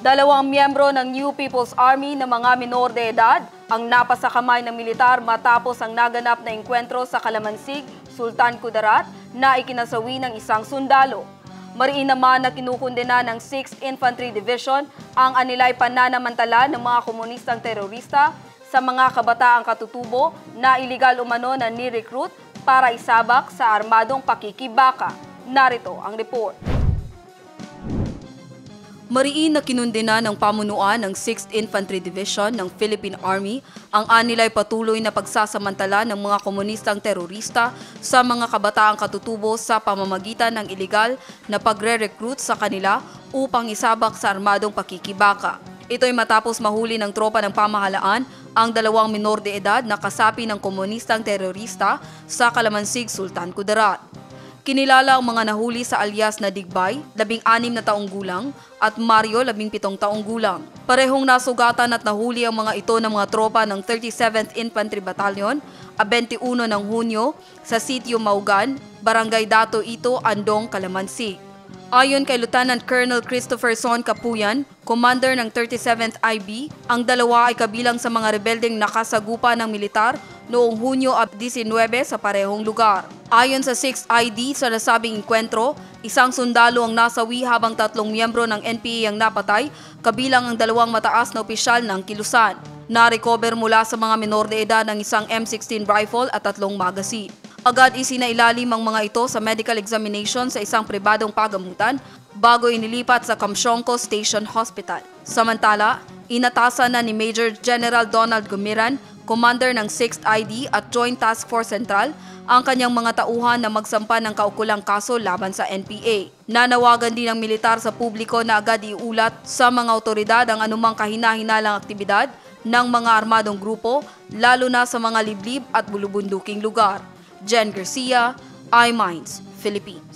Dalawang miyembro ng New People's Army na mga minor de edad ang napasakamay ng militar matapos ang naganap na engkwentro sa Kalamansig, Sultan Kudarat na ikinasawi ng isang sundalo. Mariin naman na kinukundena ng 6th Infantry Division ang anilay pananamantala ng mga komunistang terorista sa mga kabataang katutubo na iligal umano na ni-recruit para isabak sa armadong pakikibaka. Narito ang report. Mariin na kinundena ng pamunuan ng 6th Infantry Division ng Philippine Army ang anilay patuloy na pagsasamantala ng mga komunistang terorista sa mga kabataang katutubo sa pamamagitan ng iligal na pagre-recruit sa kanila upang isabak sa armadong pakikibaka. Ito'y matapos mahuli ng tropa ng pamahalaan ang dalawang minor de edad na kasapi ng komunistang terorista sa Kalamansig, Sultan Kudarat. Kinilala ang mga nahuli sa alias na Digbay, 16 na taong gulang, at Mario, 17 taong gulang. Parehong nasugatan at nahuli ang mga ito ng mga tropa ng 37th Infantry Battalion, 21 ng Hunyo, sa Sitio Maugan, Barangay Dato Ito, Andong, Kalamansig. Ayon kay Lieutenant Colonel Christopher Son Capuyan, commander ng 37th IB, ang dalawa ay kabilang sa mga rebeldeng nakasagupa ng militar noong Hunyo 19 sa parehong lugar. Ayon sa 6th ID sa nasabing enkwentro, isang sundalo ang nasawi habang 3 miyembro ng NPA ang napatay, kabilang ang 2 mataas na opisyal ng kilusan. Na-recover mula sa mga minor de edad ng isang M16 rifle at 3 magazine. Agad isinailalim ang mga ito sa medical examination sa isang pribadong pagamutan bago inilipat sa Kamsyongko Station Hospital. Samantala, inatasan na ni Major General Donald Gumiran, commander ng 6th ID at Joint Task Force Central, ang kanyang mga tauhan na magsampa ng kaukulang kaso laban sa NPA. Nanawagan din ng militar sa publiko na agad iulat sa mga otoridad ang anumang kahina-hinalang aktibidad ng mga armadong grupo, lalo na sa mga liblib at bulubunduking lugar. Jen Garcia, iMinds, Philippines.